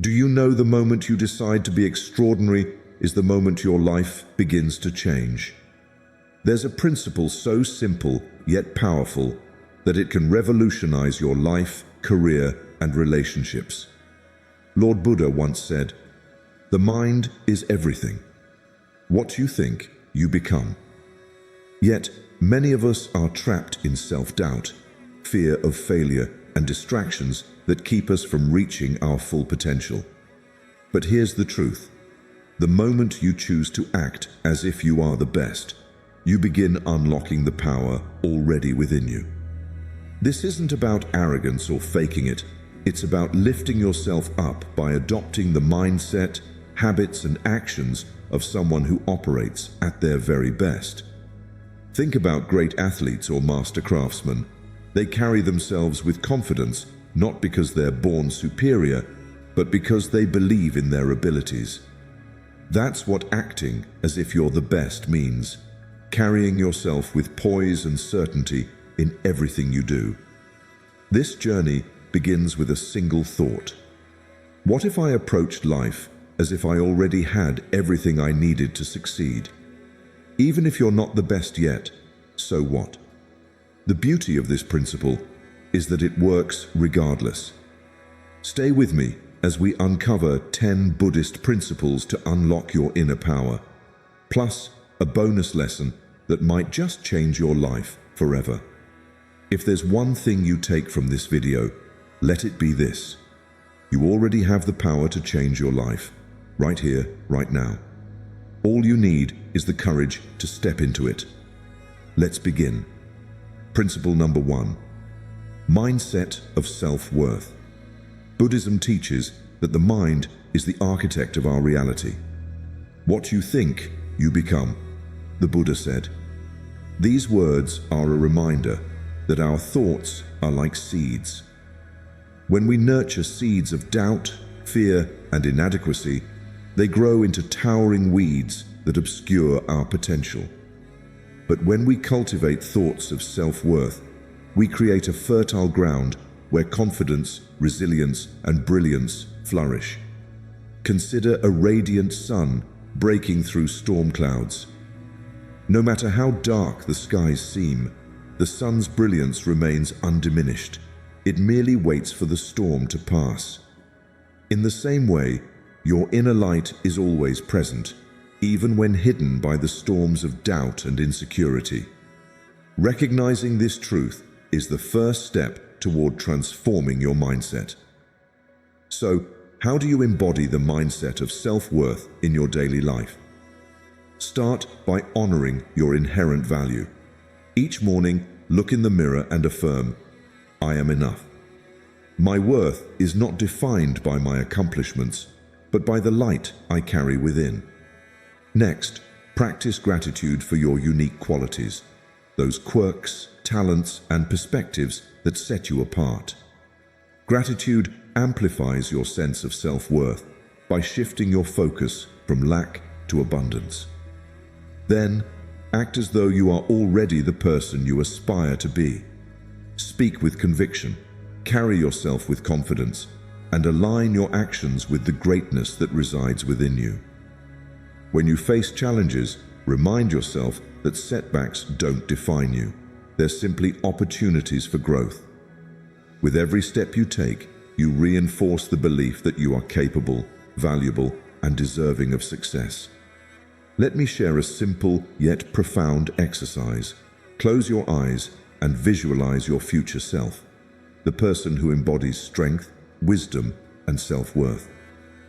Do you know the moment you decide to be extraordinary is the moment your life begins to change? There's a principle so simple yet powerful that it can revolutionize your life, career, and relationships. Lord Buddha once said, "The mind is everything. What you think, you become." Yet, many of us are trapped in self-doubt, fear of failure, and distractions that keep us from reaching our full potential. But here's the truth. The moment you choose to act as if you are the best, you begin unlocking the power already within you. This isn't about arrogance or faking it. It's about lifting yourself up by adopting the mindset, habits, and actions of someone who operates at their very best. Think about great athletes or master craftsmen. They carry themselves with confidence, not because they're born superior, but because they believe in their abilities. That's what acting as if you're the best means, carrying yourself with poise and certainty in everything you do. This journey begins with a single thought. What if I approached life as if I already had everything I needed to succeed? Even if you're not the best yet, so what? The beauty of this principle is that it works regardless. Stay with me as we uncover 10 Buddhist principles to unlock your inner power, plus a bonus lesson that might just change your life forever. If there's one thing you take from this video, let it be this. You already have the power to change your life, right here, right now. All you need is the courage to step into it. Let's begin. Principle number 1. Mindset of self-worth. Buddhism teaches that the mind is the architect of our reality. What you think, you become, the Buddha said. These words are a reminder that our thoughts are like seeds. When we nurture seeds of doubt, fear, and inadequacy, they grow into towering weeds that obscure our potential. But when we cultivate thoughts of self-worth, we create a fertile ground where confidence, resilience, and brilliance flourish. Consider a radiant sun breaking through storm clouds. No matter how dark the skies seem, the sun's brilliance remains undiminished. It merely waits for the storm to pass. In the same way, your inner light is always present, even when hidden by the storms of doubt and insecurity. Recognizing this truth is the first step toward transforming your mindset. So, how do you embody the mindset of self-worth in your daily life? Start by honoring your inherent value. Each morning, look in the mirror and affirm, "I am enough." My worth is not defined by my accomplishments, but by the light I carry within. Next, practice gratitude for your unique qualities, those quirks, talents, and perspectives that set you apart. Gratitude amplifies your sense of self-worth by shifting your focus from lack to abundance. Then, act as though you are already the person you aspire to be. Speak with conviction, carry yourself with confidence, and align your actions with the greatness that resides within you. When you face challenges, remind yourself that setbacks don't define you. They're simply opportunities for growth. With every step you take, you reinforce the belief that you are capable, valuable, and deserving of success. Let me share a simple yet profound exercise. Close your eyes and visualize your future self, the person who embodies strength, wisdom, and self-worth.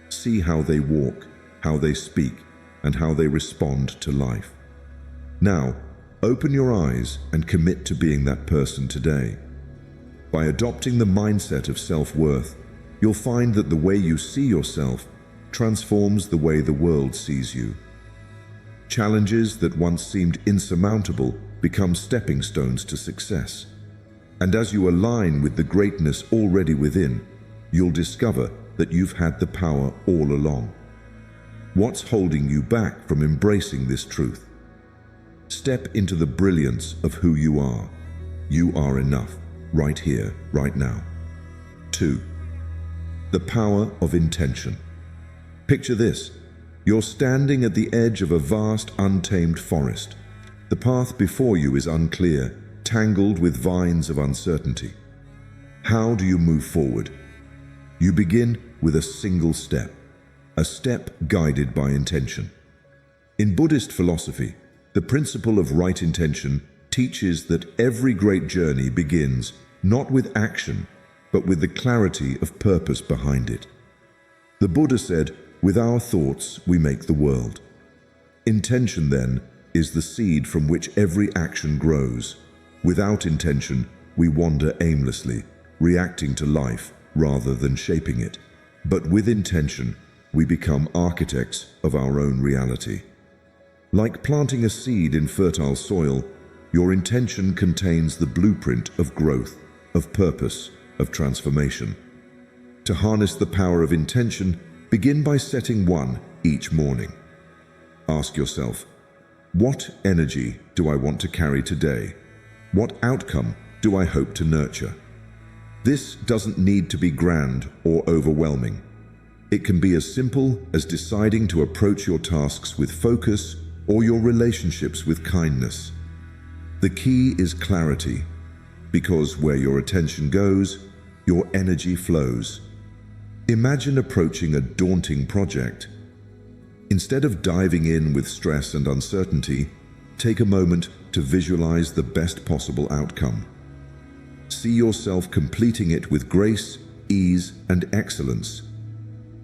See how they walk, how they speak, and how they respond to life. Now, open your eyes and commit to being that person today. By adopting the mindset of self-worth, you'll find that the way you see yourself transforms the way the world sees you. Challenges that once seemed insurmountable become stepping stones to success. And as you align with the greatness already within, you'll discover that you've had the power all along. What's holding you back from embracing this truth? Step into the brilliance of who you are. You are enough, right here, right now. 2. the power of intention. Picture this. You're standing at the edge of a vast, untamed forest. The path before you is unclear, tangled with vines of uncertainty. How do you move forward? You begin with a single step, a step guided by intention. In Buddhist philosophy, the principle of right intention teaches that every great journey begins not with action, but with the clarity of purpose behind it. The Buddha said, "With our thoughts, we make the world." Intention, then, is the seed from which every action grows. Without intention, we wander aimlessly, reacting to life rather than shaping it. But with intention, we become architects of our own reality. Like planting a seed in fertile soil, your intention contains the blueprint of growth, of purpose, of transformation. To harness the power of intention, begin by setting one each morning. Ask yourself, what energy do I want to carry today? What outcome do I hope to nurture? This doesn't need to be grand or overwhelming. It can be as simple as deciding to approach your tasks with focus or your relationships with kindness. The key is clarity, because where your attention goes, your energy flows. Imagine approaching a daunting project. Instead of diving in with stress and uncertainty, take a moment to visualize the best possible outcome. See yourself completing it with grace, ease, and excellence.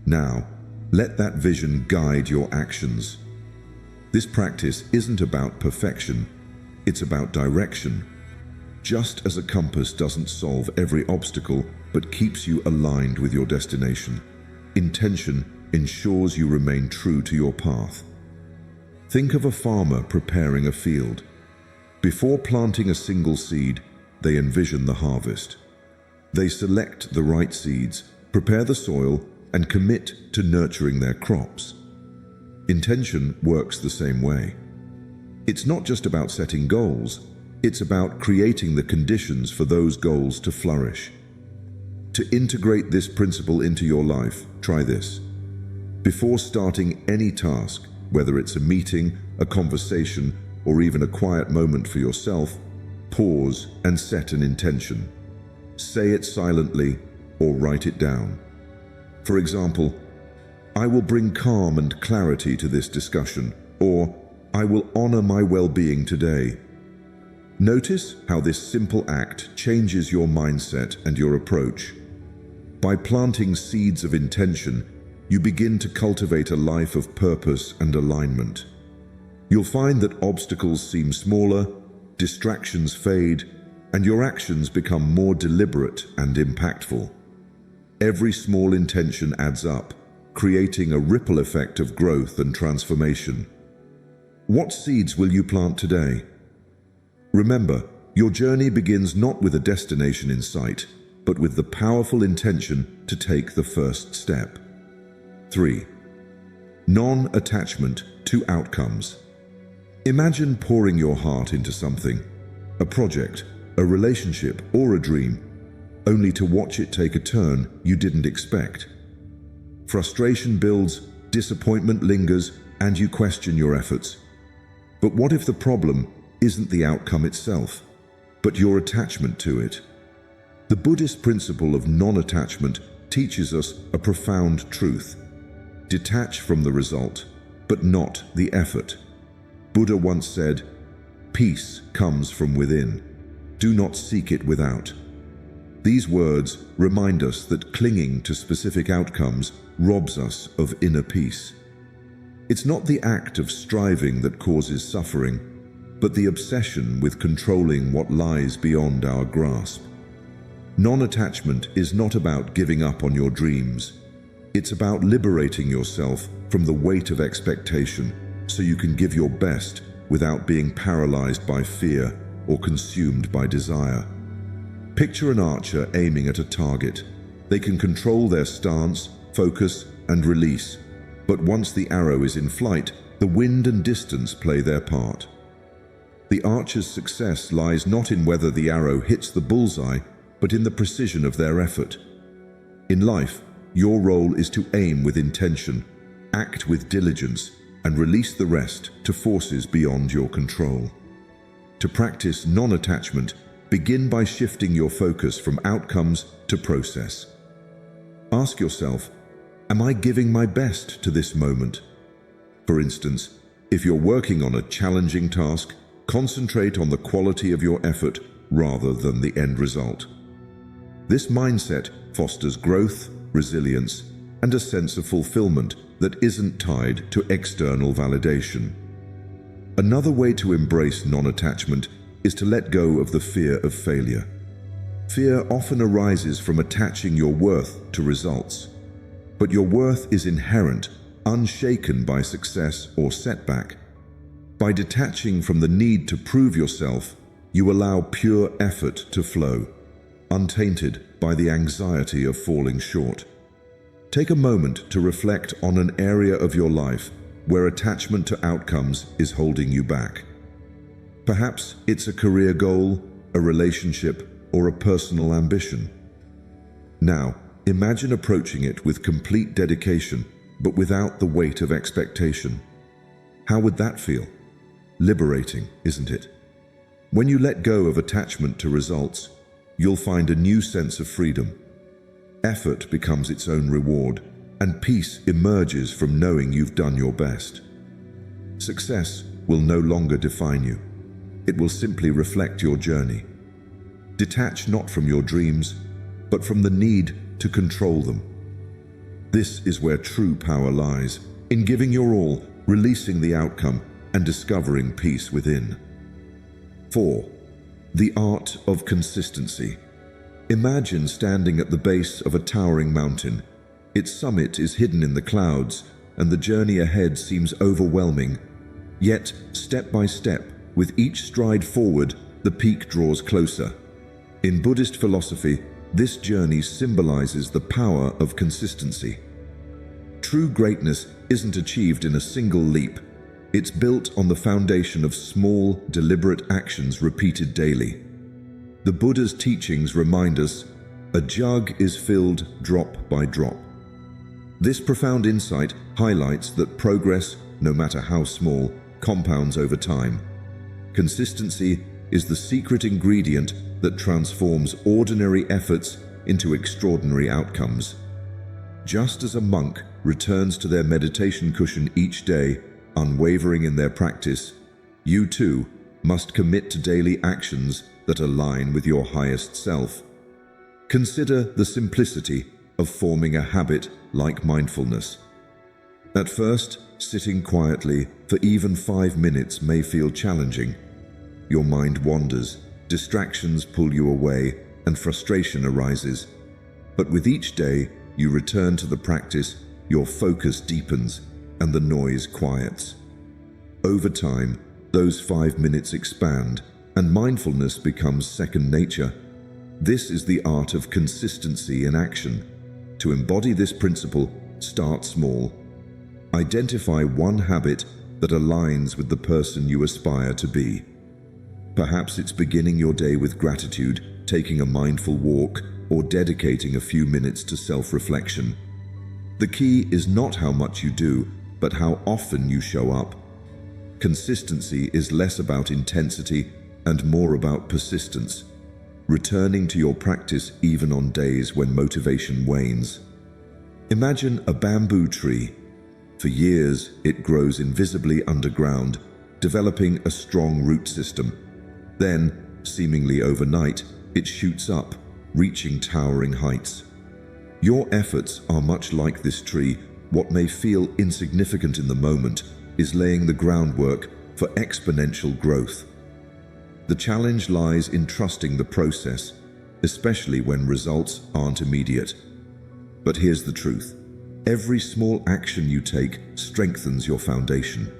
Now, let that vision guide your actions. This practice isn't about perfection, it's about direction. Just as a compass doesn't solve every obstacle, but keeps you aligned with your destination, intention ensures you remain true to your path. Think of a farmer preparing a field. Before planting a single seed, they envision the harvest. They select the right seeds, prepare the soil, and commit to nurturing their crops. Intention works the same way. It's not just about setting goals, it's about creating the conditions for those goals to flourish. To integrate this principle into your life, try this. Before starting any task, whether it's a meeting, a conversation, or even a quiet moment for yourself, pause and set an intention. Say it silently or write it down. For example, I will bring calm and clarity to this discussion, or I will honor my well-being today. Notice how this simple act changes your mindset and your approach. By planting seeds of intention, you begin to cultivate a life of purpose and alignment. You'll find that obstacles seem smaller, distractions fade, and your actions become more deliberate and impactful. Every small intention adds up, creating a ripple effect of growth and transformation. What seeds will you plant today? Remember, your journey begins not with a destination in sight, but with the powerful intention to take the first step. 3. Non-attachment to outcomes. Imagine pouring your heart into something, a project, a relationship, or a dream, only to watch it take a turn you didn't expect. Frustration builds, disappointment lingers, and you question your efforts. But what if the problem isn't the outcome itself, but your attachment to it? The Buddhist principle of non-attachment teaches us a profound truth. Detach from the result, but not the effort. Buddha once said, "Peace comes from within. Do not seek it without." These words remind us that clinging to specific outcomes robs us of inner peace. It's not the act of striving that causes suffering, but the obsession with controlling what lies beyond our grasp. Non-attachment is not about giving up on your dreams. It's about liberating yourself from the weight of expectation so you can give your best without being paralyzed by fear or consumed by desire. Picture an archer aiming at a target. They can control their stance, focus, and release. But once the arrow is in flight, the wind and distance play their part. The archer's success lies not in whether the arrow hits the bullseye, but in the precision of their effort. In life, Your role is to aim with intention, act with diligence, and release the rest to forces beyond your control. To practice non-attachment, begin by shifting your focus from outcomes to process. Ask yourself, am I giving my best to this moment? For instance, if you're working on a challenging task, concentrate on the quality of your effort rather than the end result. This mindset fosters growth, resilience, and a sense of fulfillment that isn't tied to external validation. Another way to embrace non-attachment is to let go of the fear of failure. Fear often arises from attaching your worth to results, but your worth is inherent, unshaken by success or setback. By detaching from the need to prove yourself, you allow pure effort to flow, untainted by the anxiety of falling short. Take a moment to reflect on an area of your life where attachment to outcomes is holding you back. Perhaps it's a career goal, a relationship, or a personal ambition. Now, imagine approaching it with complete dedication, but without the weight of expectation. How would that feel? Liberating, isn't it? When you let go of attachment to results, you'll find a new sense of freedom. Effort becomes its own reward, and peace emerges from knowing you've done your best. Success will no longer define you. It will simply reflect your journey. Detach not from your dreams, but from the need to control them. This is where true power lies, in giving your all, releasing the outcome, and discovering peace within. 4. The art of consistency. Imagine standing at the base of a towering mountain. Its summit is hidden in the clouds, and the journey ahead seems overwhelming. Yet, step by step, with each stride forward, the peak draws closer. In Buddhist philosophy, this journey symbolizes the power of consistency. True greatness isn't achieved in a single leap. It's built on the foundation of small, deliberate actions repeated daily. The Buddha's teachings remind us, a jug is filled drop by drop. This profound insight highlights that progress, no matter how small, compounds over time. Consistency is the secret ingredient that transforms ordinary efforts into extraordinary outcomes. Just as a monk returns to their meditation cushion each day, unwavering in their practice, you too must commit to daily actions that align with your highest self. Consider the simplicity of forming a habit like mindfulness. At first, sitting quietly for even 5 minutes may feel challenging. Your mind wanders, distractions pull you away, and frustration arises. But with each day you return to the practice, your focus deepens and the noise quiets. Over time, those 5 minutes expand and mindfulness becomes second nature. This is the art of consistency in action. To embody this principle, start small. Identify one habit that aligns with the person you aspire to be. Perhaps it's beginning your day with gratitude, taking a mindful walk, or dedicating a few minutes to self-reflection. The key is not how much you do, but how often you show up. Consistency is less about intensity and more about persistence, returning to your practice even on days when motivation wanes. Imagine a bamboo tree. For years, it grows invisibly underground, developing a strong root system. Then, seemingly overnight, it shoots up, reaching towering heights. Your efforts are much like this tree. What may feel insignificant in the moment is laying the groundwork for exponential growth. The challenge lies in trusting the process, especially when results aren't immediate. But here's the truth. Every small action you take strengthens your foundation.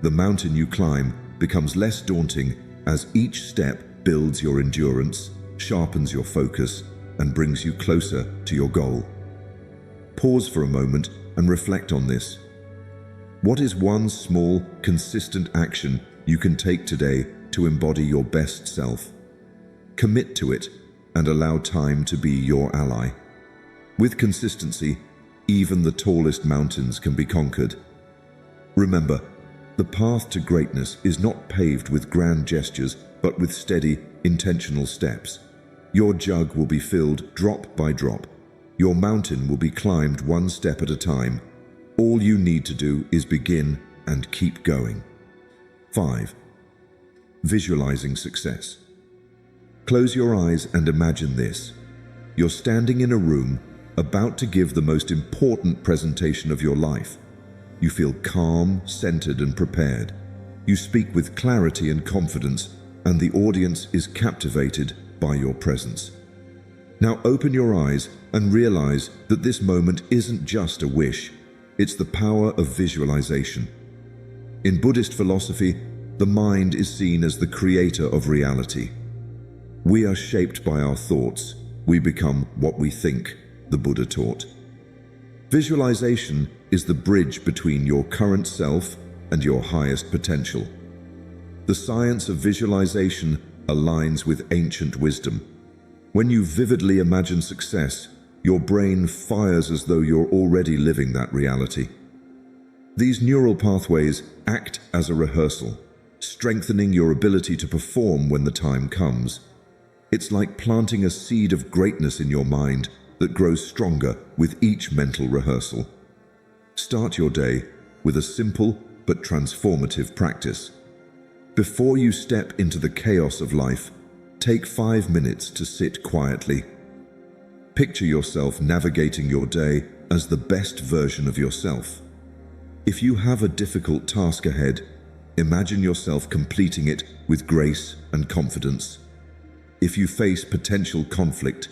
The mountain you climb becomes less daunting as each step builds your endurance, sharpens your focus, and brings you closer to your goal. Pause for a moment and reflect on this. What is one small, consistent action you can take today to embody your best self? Commit to it and allow time to be your ally. With consistency, even the tallest mountains can be conquered. Remember, the path to greatness is not paved with grand gestures, but with steady, intentional steps. Your jug will be filled drop by drop. Your mountain will be climbed one step at a time. All you need to do is begin and keep going. 5. Visualizing success. Close your eyes and imagine this. You're standing in a room, about to give the most important presentation of your life. You feel calm, centered, and prepared. You speak with clarity and confidence, and the audience is captivated by your presence. Now open your eyes and realize that this moment isn't just a wish, it's the power of visualization. In Buddhist philosophy, the mind is seen as the creator of reality. We are shaped by our thoughts. We become what we think, the Buddha taught. Visualization is the bridge between your current self and your highest potential. The science of visualization aligns with ancient wisdom. When you vividly imagine success, your brain fires as though you're already living that reality. These neural pathways act as a rehearsal, strengthening your ability to perform when the time comes. It's like planting a seed of greatness in your mind that grows stronger with each mental rehearsal. Start your day with a simple but transformative practice. Before you step into the chaos of life, take 5 minutes to sit quietly. Picture yourself navigating your day as the best version of yourself. If you have a difficult task ahead, imagine yourself completing it with grace and confidence. If you face potential conflict,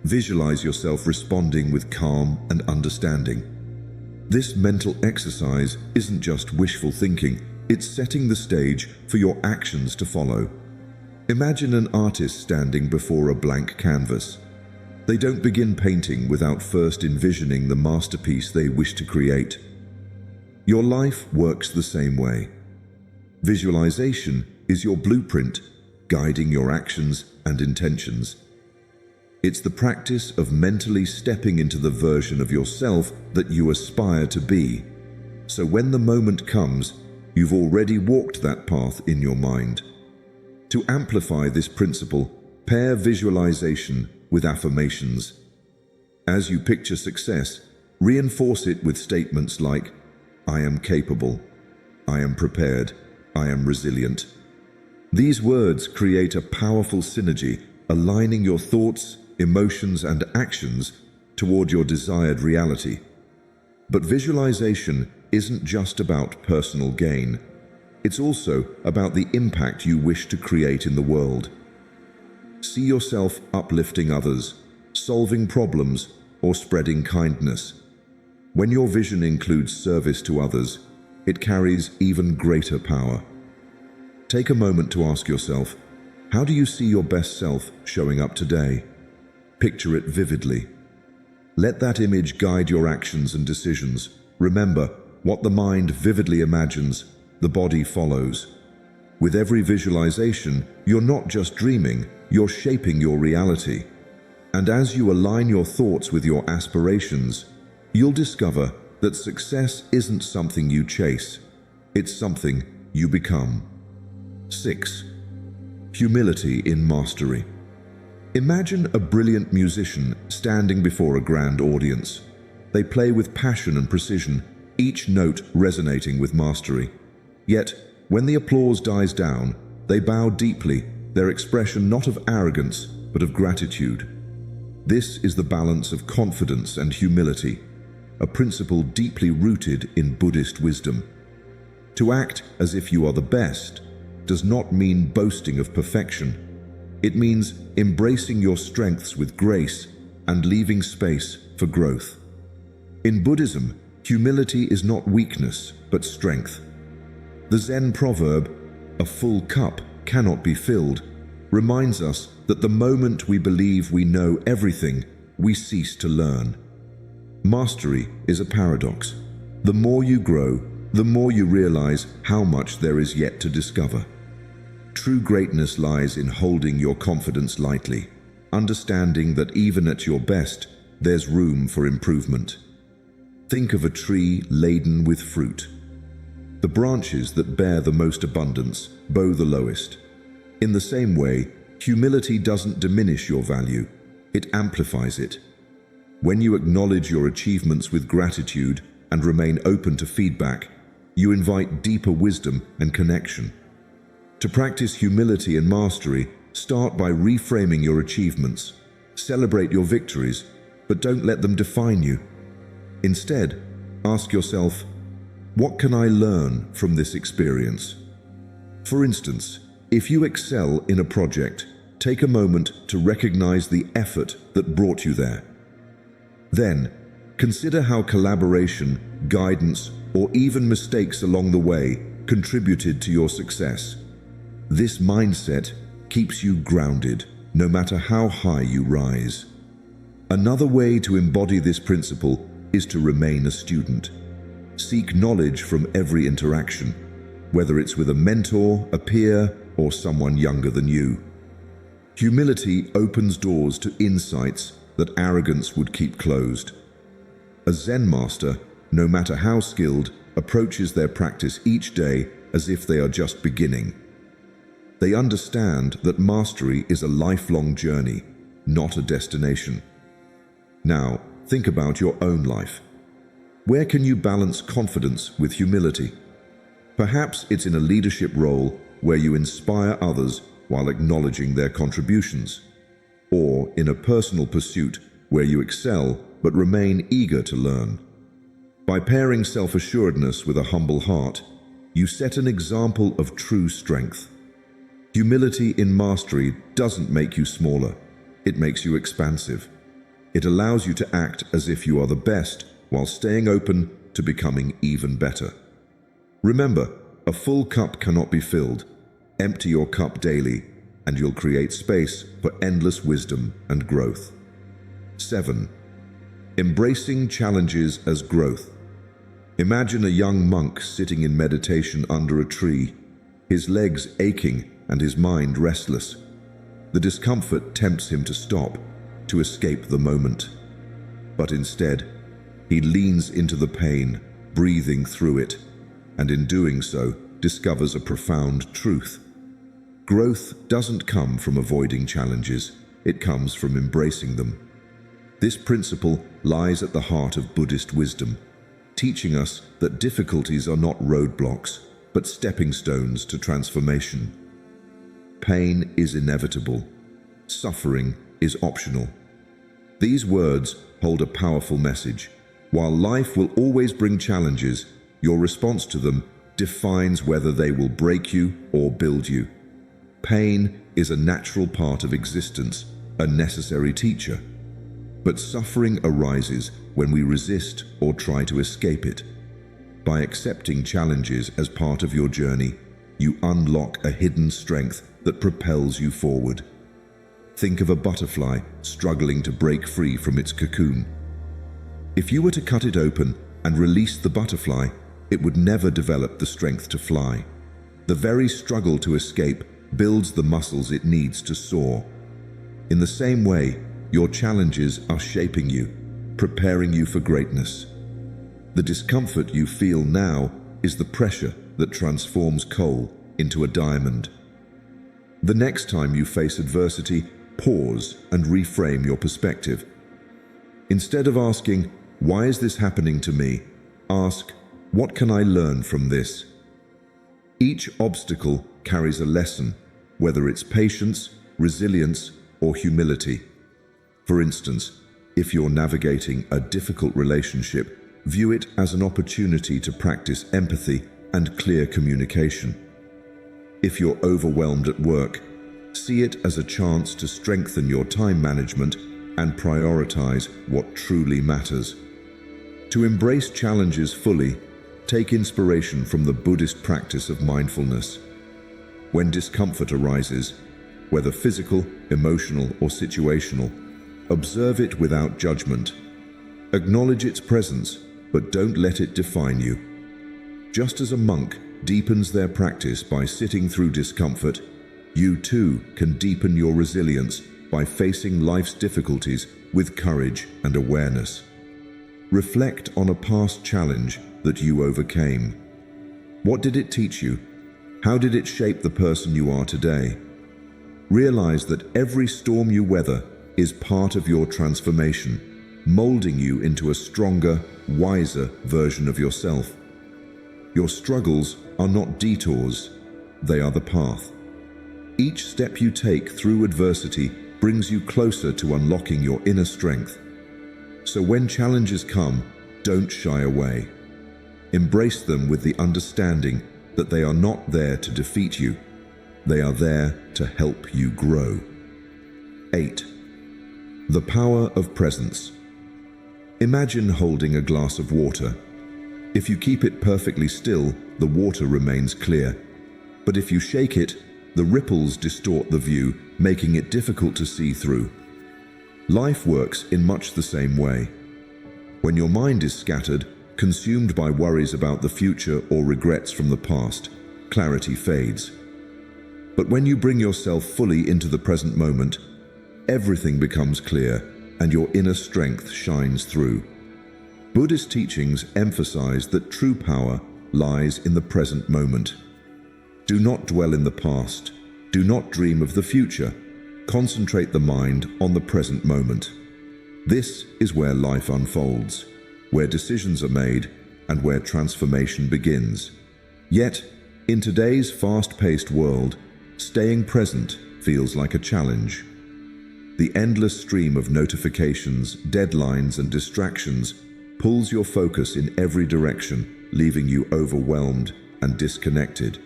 visualize yourself responding with calm and understanding. This mental exercise isn't just wishful thinking, it's setting the stage for your actions to follow. Imagine an artist standing before a blank canvas. They don't begin painting without first envisioning the masterpiece they wish to create. Your life works the same way. Visualization is your blueprint, guiding your actions and intentions. It's the practice of mentally stepping into the version of yourself that you aspire to be. So when the moment comes, you've already walked that path in your mind. To amplify this principle, pair visualization with affirmations. As you picture success, reinforce it with statements like, "I am capable," "I am prepared," "I am resilient." These words create a powerful synergy, aligning your thoughts, emotions, and actions toward your desired reality. But visualization isn't just about personal gain. It's also about the impact you wish to create in the world. See yourself uplifting others, solving problems, or spreading kindness. When your vision includes service to others, it carries even greater power. Take a moment to ask yourself, how do you see your best self showing up today? Picture it vividly. Let that image guide your actions and decisions. Remember, what the mind vividly imagines, the body follows. With every visualization, you're not just dreaming, you're shaping your reality. And as you align your thoughts with your aspirations, you'll discover that success isn't something you chase, it's something you become. 6. Humility in mastery. Imagine a brilliant musician standing before a grand audience. They play with passion and precision, each note resonating with mastery. Yet, when the applause dies down, they bow deeply, their expression not of arrogance, but of gratitude. This is the balance of confidence and humility, a principle deeply rooted in Buddhist wisdom. To act as if you are the best does not mean boasting of perfection. It means embracing your strengths with grace and leaving space for growth. In Buddhism, humility is not weakness, but strength. The Zen proverb, "A full cup cannot be filled," reminds us that the moment we believe we know everything, we cease to learn. Mastery is a paradox. The more you grow, the more you realize how much there is yet to discover. True greatness lies in holding your confidence lightly, understanding that even at your best, there's room for improvement. Think of a tree laden with fruit. The branches that bear the most abundance bow the lowest. In the same way, humility doesn't diminish your value, it amplifies it. When you acknowledge your achievements with gratitude and remain open to feedback, you invite deeper wisdom and connection. To practice humility and mastery, start by reframing your achievements. Celebrate your victories, but don't let them define you. Instead, ask yourself, what can I learn from this experience? For instance, if you excel in a project, take a moment to recognize the effort that brought you there. Then, consider how collaboration, guidance, or even mistakes along the way contributed to your success. This mindset keeps you grounded, no matter how high you rise. Another way to embody this principle is to remain a student. Seek knowledge from every interaction, whether it's with a mentor, a peer, or someone younger than you. Humility opens doors to insights that arrogance would keep closed. A Zen master, no matter how skilled, approaches their practice each day as if they are just beginning. They understand that mastery is a lifelong journey, not a destination. Now, think about your own life. Where can you balance confidence with humility? Perhaps it's in a leadership role where you inspire others while acknowledging their contributions, or in a personal pursuit where you excel but remain eager to learn. By pairing self-assuredness with a humble heart, you set an example of true strength. Humility in mastery doesn't make you smaller, it makes you expansive. It allows you to act as if you are the best while staying open to becoming even better. Remember, a full cup cannot be filled. Empty your cup daily, and you'll create space for endless wisdom and growth. 7. Embracing challenges as growth. Imagine a young monk sitting in meditation under a tree, his legs aching and his mind restless. The discomfort tempts him to stop, to escape the moment. But instead, he leans into the pain, breathing through it, and in doing so, discovers a profound truth. Growth doesn't come from avoiding challenges, it comes from embracing them. This principle lies at the heart of Buddhist wisdom, teaching us that difficulties are not roadblocks, but stepping stones to transformation. Pain is inevitable. Suffering is optional. These words hold a powerful message. While life will always bring challenges, your response to them defines whether they will break you or build you. Pain is a natural part of existence, a necessary teacher. But suffering arises when we resist or try to escape it. By accepting challenges as part of your journey, you unlock a hidden strength that propels you forward. Think of a butterfly struggling to break free from its cocoon. If you were to cut it open and release the butterfly, it would never develop the strength to fly. The very struggle to escape builds the muscles it needs to soar. In the same way, your challenges are shaping you, preparing you for greatness. The discomfort you feel now is the pressure that transforms coal into a diamond. The next time you face adversity, pause and reframe your perspective. Instead of asking, "Why is this happening to me?" ask, "What can I learn from this?" Each obstacle carries a lesson, whether it's patience, resilience, or humility. For instance, if you're navigating a difficult relationship, view it as an opportunity to practice empathy and clear communication. If you're overwhelmed at work, see it as a chance to strengthen your time management and prioritize what truly matters. To embrace challenges fully, take inspiration from the Buddhist practice of mindfulness. When discomfort arises, whether physical, emotional, or situational, observe it without judgment. Acknowledge its presence, but don't let it define you. Just as a monk deepens their practice by sitting through discomfort, you too can deepen your resilience by facing life's difficulties with courage and awareness. Reflect on a past challenge that you overcame. What did it teach you? How did it shape the person you are today? Realize that every storm you weather is part of your transformation, molding you into a stronger, wiser version of yourself. Your struggles are not detours, they are the path. Each step you take through adversity brings you closer to unlocking your inner strength. So when challenges come, don't shy away. Embrace them with the understanding that they are not there to defeat you. They are there to help you grow. 8. The power of presence. Imagine holding a glass of water. If you keep it perfectly still, the water remains clear. But if you shake it, the ripples distort the view, making it difficult to see through. Life works in much the same way. When your mind is scattered, consumed by worries about the future or regrets from the past, clarity fades. But when you bring yourself fully into the present moment, everything becomes clear and your inner strength shines through. Buddhist teachings emphasize that true power lies in the present moment. Do not dwell in the past. Do not dream of the future. Concentrate the mind on the present moment. This is where life unfolds, where decisions are made, and where transformation begins. Yet, in today's fast-paced world, staying present feels like a challenge. The endless stream of notifications, deadlines, and distractions pulls your focus in every direction, leaving you overwhelmed and disconnected.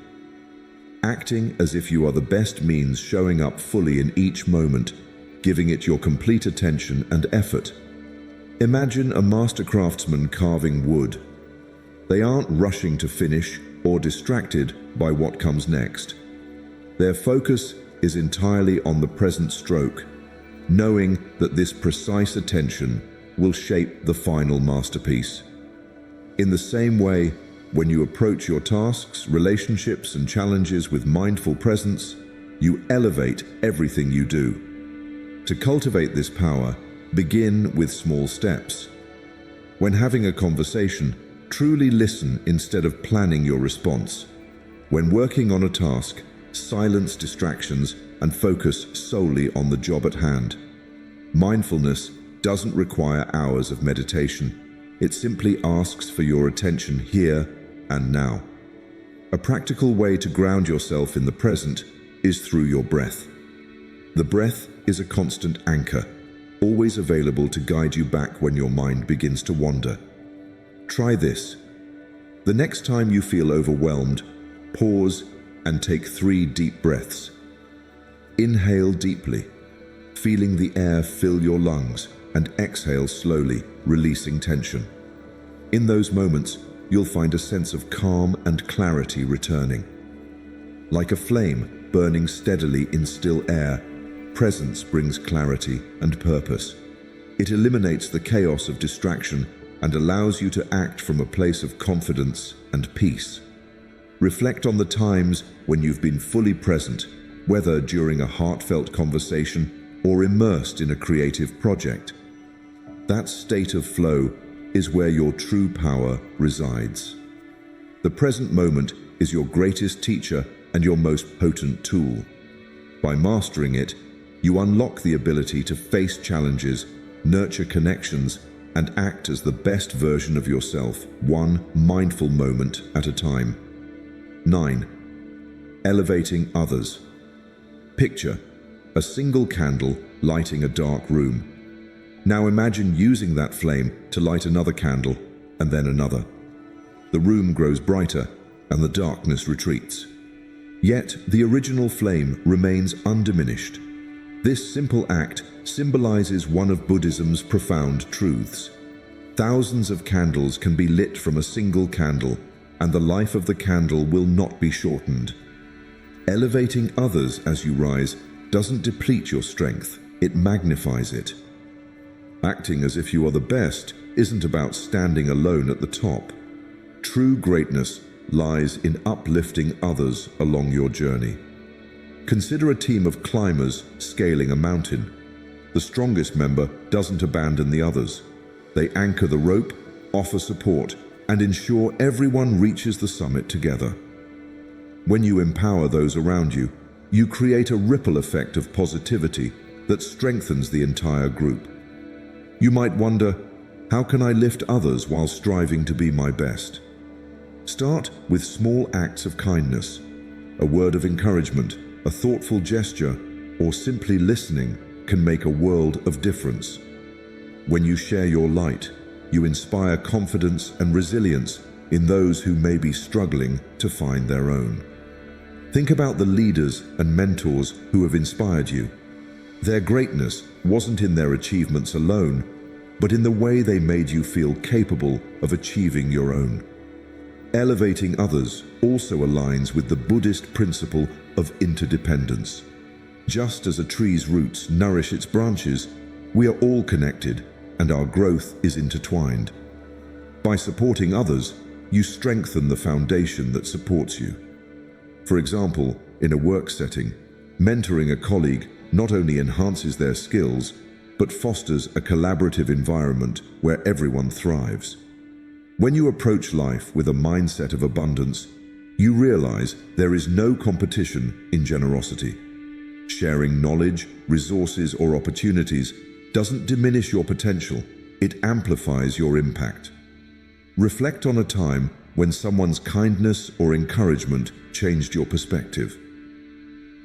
Acting as if you are the best means showing up fully in each moment, giving it your complete attention and effort. Imagine a master craftsman carving wood. They aren't rushing to finish or distracted by what comes next. Their focus is entirely on the present stroke, knowing that this precise attention will shape the final masterpiece. In the same way, when you approach your tasks, relationships, and challenges with mindful presence, you elevate everything you do. To cultivate this power, begin with small steps. When having a conversation, truly listen instead of planning your response. When working on a task, silence distractions and focus solely on the job at hand. Mindfulness doesn't require hours of meditation. It simply asks for your attention here and now. A practical way to ground yourself in the present is through your breath. The breath is a constant anchor, always available to guide you back when your mind begins to wander. Try this. The next time you feel overwhelmed, pause and take 3 deep breaths. Inhale deeply, feeling the air fill your lungs, and exhale slowly, releasing tension. In those moments, you'll find a sense of calm and clarity returning. Like a flame burning steadily in still air, presence brings clarity and purpose. It eliminates the chaos of distraction and allows you to act from a place of confidence and peace. Reflect on the times when you've been fully present, whether during a heartfelt conversation or immersed in a creative project. That state of flow is where your true power resides. The present moment is your greatest teacher and your most potent tool. By mastering it, you unlock the ability to face challenges, nurture connections, and act as the best version of yourself, one mindful moment at a time. 9. Elevating others. Picture a single candle lighting a dark room. Now imagine using that flame to light another candle and then another. The room grows brighter and the darkness retreats. Yet the original flame remains undiminished. This simple act symbolizes one of Buddhism's profound truths. Thousands of candles can be lit from a single candle, and the life of the candle will not be shortened. Elevating others as you rise doesn't deplete your strength, it magnifies it. Acting as if you are the best isn't about standing alone at the top. True greatness lies in uplifting others along your journey. Consider a team of climbers scaling a mountain. The strongest member doesn't abandon the others. They anchor the rope, offer support, and ensure everyone reaches the summit together. When you empower those around you, you create a ripple effect of positivity that strengthens the entire group. You might wonder, how can I lift others while striving to be my best? Start with small acts of kindness. A word of encouragement, a thoughtful gesture, or simply listening can make a world of difference. When you share your light, you inspire confidence and resilience in those who may be struggling to find their own. Think about the leaders and mentors who have inspired you. Their greatness wasn't in their achievements alone, but in the way they made you feel capable of achieving your own. Elevating others also aligns with the Buddhist principle of interdependence. Just as a tree's roots nourish its branches, we are all connected and our growth is intertwined. By supporting others, you strengthen the foundation that supports you. For example, in a work setting, mentoring a colleague not only enhances their skills, but fosters a collaborative environment where everyone thrives. When you approach life with a mindset of abundance, you realize there is no competition in generosity. Sharing knowledge, resources, or opportunities doesn't diminish your potential, it amplifies your impact. Reflect on a time when someone's kindness or encouragement changed your perspective.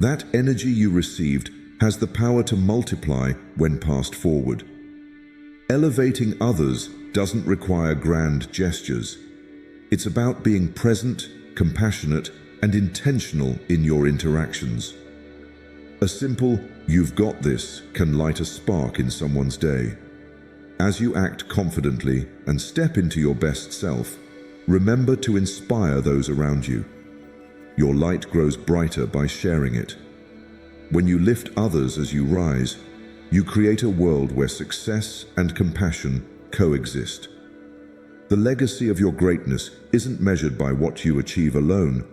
That energy you received has the power to multiply when passed forward. Elevating others doesn't require grand gestures. It's about being present, compassionate, and intentional in your interactions. A simple, "You've got this," can light a spark in someone's day. As you act confidently and step into your best self, remember to inspire those around you. Your light grows brighter by sharing it. When you lift others as you rise, you create a world where success and compassion coexist. The legacy of your greatness isn't measured by what you achieve alone,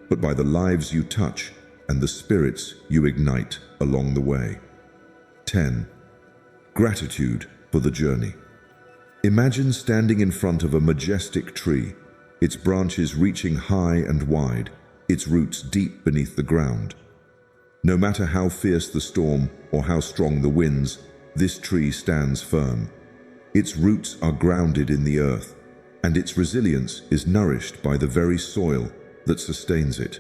but by the lives you touch and the spirits you ignite along the way. 10. Gratitude for the journey. Imagine standing in front of a majestic tree, its branches reaching high and wide, its roots deep beneath the ground. No matter how fierce the storm or how strong the winds, this tree stands firm. Its roots are grounded in the earth, and its resilience is nourished by the very soil that sustains it.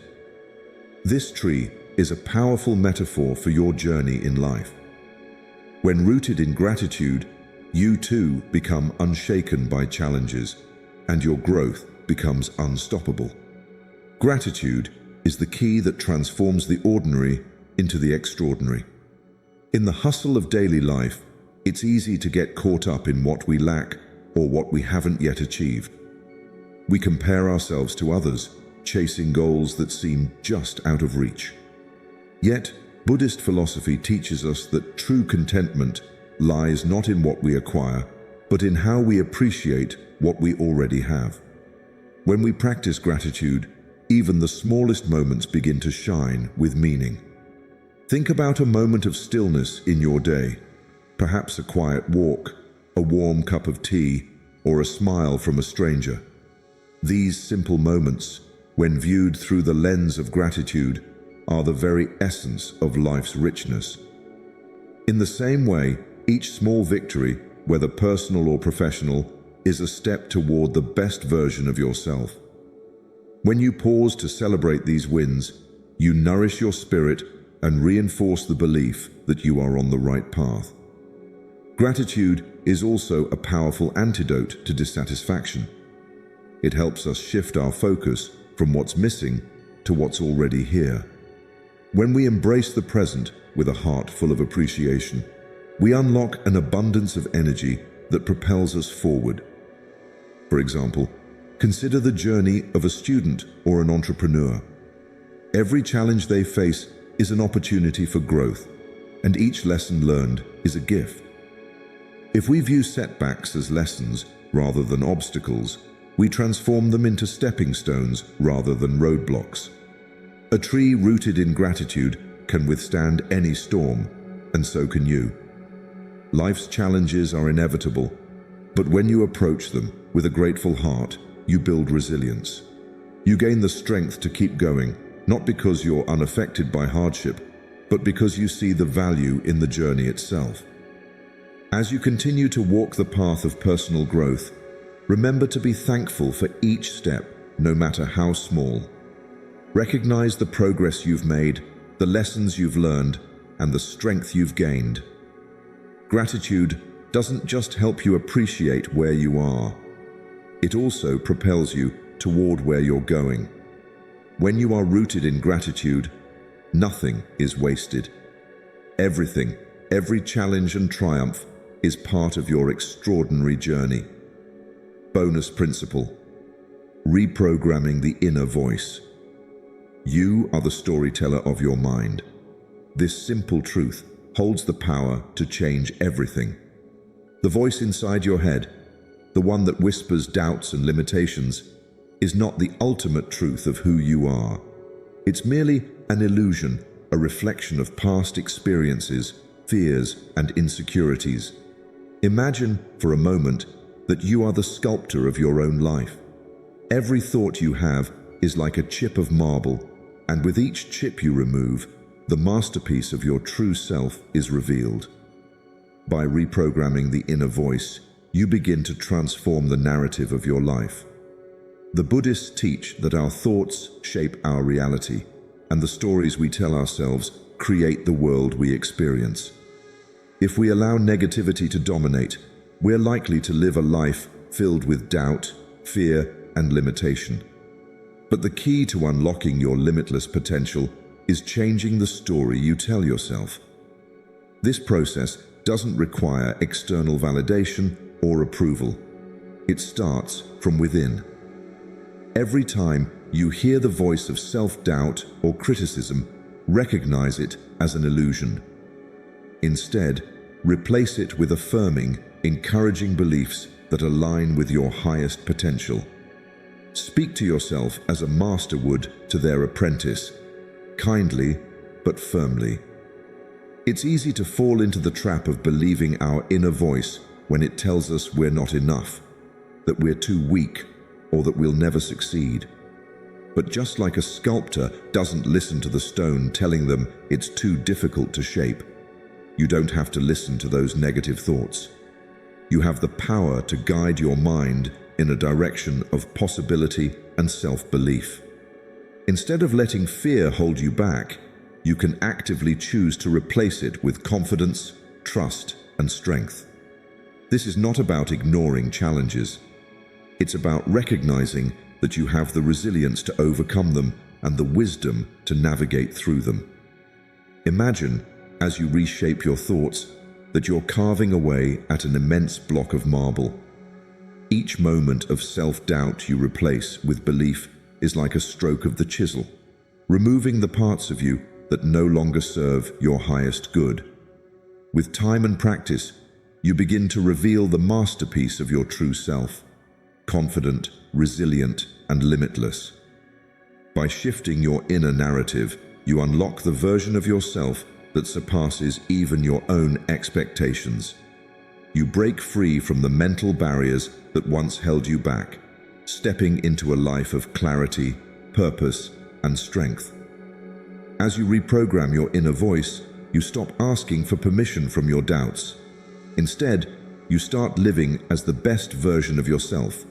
This tree is a powerful metaphor for your journey in life. When rooted in gratitude, you too become unshaken by challenges, and your growth becomes unstoppable. Gratitude is the key that transforms the ordinary into the extraordinary. In the hustle of daily life, it's easy to get caught up in what we lack or what we haven't yet achieved. We compare ourselves to others, chasing goals that seem just out of reach. Yet, Buddhist philosophy teaches us that true contentment lies not in what we acquire, but in how we appreciate what we already have. When we practice gratitude, even the smallest moments begin to shine with meaning. Think about a moment of stillness in your day, perhaps a quiet walk, a warm cup of tea, or a smile from a stranger. These simple moments, when viewed through the lens of gratitude, are the very essence of life's richness. In the same way, each small victory, whether personal or professional, is a step toward the best version of yourself. When you pause to celebrate these wins, you nourish your spirit and reinforce the belief that you are on the right path. Gratitude is also a powerful antidote to dissatisfaction. It helps us shift our focus from what's missing to what's already here. When we embrace the present with a heart full of appreciation, we unlock an abundance of energy that propels us forward. For example, consider the journey of a student or an entrepreneur. Every challenge they face is an opportunity for growth, and each lesson learned is a gift. If we view setbacks as lessons rather than obstacles, we transform them into stepping stones rather than roadblocks. A tree rooted in gratitude can withstand any storm, and so can you. life's challenges are inevitable, but when you approach them with a grateful heart, you build resilience. You gain the strength to keep going, not because you're unaffected by hardship, but because you see the value in the journey itself. As you continue to walk the path of personal growth, remember to be thankful for each step, no matter how small. Recognize the progress you've made, the lessons you've learned, and the strength you've gained. Gratitude doesn't just help you appreciate where you are. It also propels you toward where you're going. When you are rooted in gratitude, nothing is wasted. Everything, every challenge and triumph is part of your extraordinary journey. Bonus principle: reprogramming the inner voice. You are the storyteller of your mind. This simple truth holds the power to change everything. The voice inside your head, the one that whispers doubts and limitations, is not the ultimate truth of who you are. It's merely an illusion, a reflection of past experiences, fears, and insecurities. Imagine for a moment that you are the sculptor of your own life. Every thought you have is like a chip of marble, and with each chip you remove, the masterpiece of your true self is revealed. By reprogramming the inner voice, you begin to transform the narrative of your life. The Buddhists teach that our thoughts shape our reality, and the stories we tell ourselves create the world we experience. If we allow negativity to dominate, we're likely to live a life filled with doubt, fear, and limitation. But the key to unlocking your limitless potential is changing the story you tell yourself. This process doesn't require external validation or approval. It starts from within. Every time you hear the voice of self-doubt or criticism, recognize it as an illusion. Instead, replace it with affirming, encouraging beliefs that align with your highest potential. Speak to yourself as a master would to their apprentice, kindly but firmly. It's easy to fall into the trap of believing our inner voice when it tells us we're not enough, that we're too weak, or that we'll never succeed. But just like a sculptor doesn't listen to the stone telling them it's too difficult to shape, you don't have to listen to those negative thoughts. You have the power to guide your mind in a direction of possibility and self-belief. Instead of letting fear hold you back, you can actively choose to replace it with confidence, trust, and strength. This is not about ignoring challenges. It's about recognizing that you have the resilience to overcome them and the wisdom to navigate through them. Imagine, as you reshape your thoughts, that you're carving away at an immense block of marble. Each moment of self-doubt you replace with belief is like a stroke of the chisel, removing the parts of you that no longer serve your highest good. With time and practice, you begin to reveal the masterpiece of your true self, confident, resilient, and limitless. By shifting your inner narrative, you unlock the version of yourself that surpasses even your own expectations. You break free from the mental barriers that once held you back, stepping into a life of clarity, purpose, and strength. As you reprogram your inner voice, you stop asking for permission from your doubts. Instead, you start living as the best version of yourself.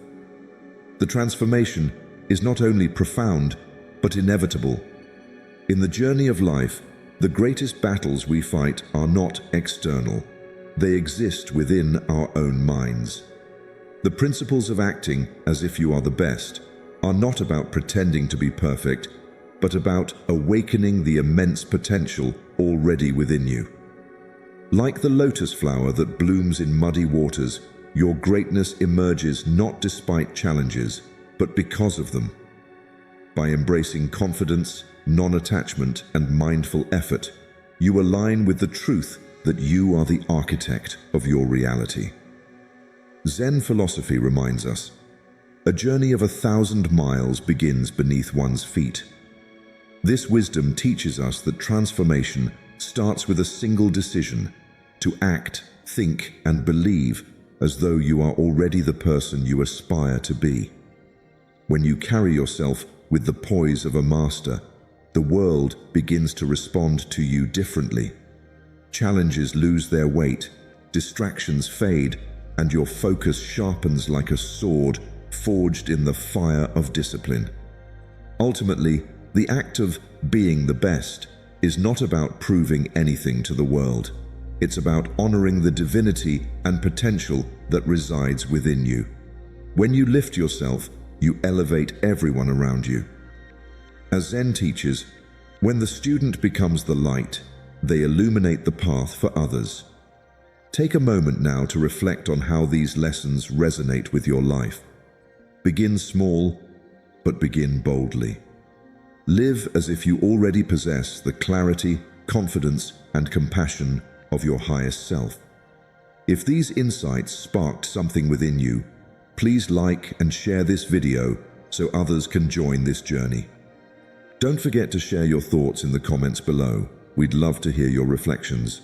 The transformation is not only profound, but inevitable. In the journey of life, the greatest battles we fight are not external. They exist within our own minds. The principles of acting as if you are the best are not about pretending to be perfect, but about awakening the immense potential already within you. Like the lotus flower that blooms in muddy waters, your greatness emerges not despite challenges, but because of them. By embracing confidence, non-attachment, and mindful effort, you align with the truth that you are the architect of your reality. Zen philosophy reminds us, a journey of 1,000 miles begins beneath one's feet. This wisdom teaches us that transformation starts with a single decision: to act think, and believe as though you are already the person you aspire to be. When you carry yourself with the poise of a master, the world begins to respond to you differently. Challenges lose their weight, distractions fade, and your focus sharpens like a sword forged in the fire of discipline. Ultimately, the act of being the best is not about proving anything to the world. It's about honoring the divinity and potential that resides within you. When you lift yourself, you elevate everyone around you. As Zen teaches, when the student becomes the light, they illuminate the path for others. Take a moment now to reflect on how these lessons resonate with your life. Begin small, but begin boldly. Live as if you already possess the clarity, confidence, and compassion of your highest self. If these insights sparked something within you, please like and share this video so others can join this journey. Don't forget to share your thoughts in the comments below. We'd love to hear your reflections.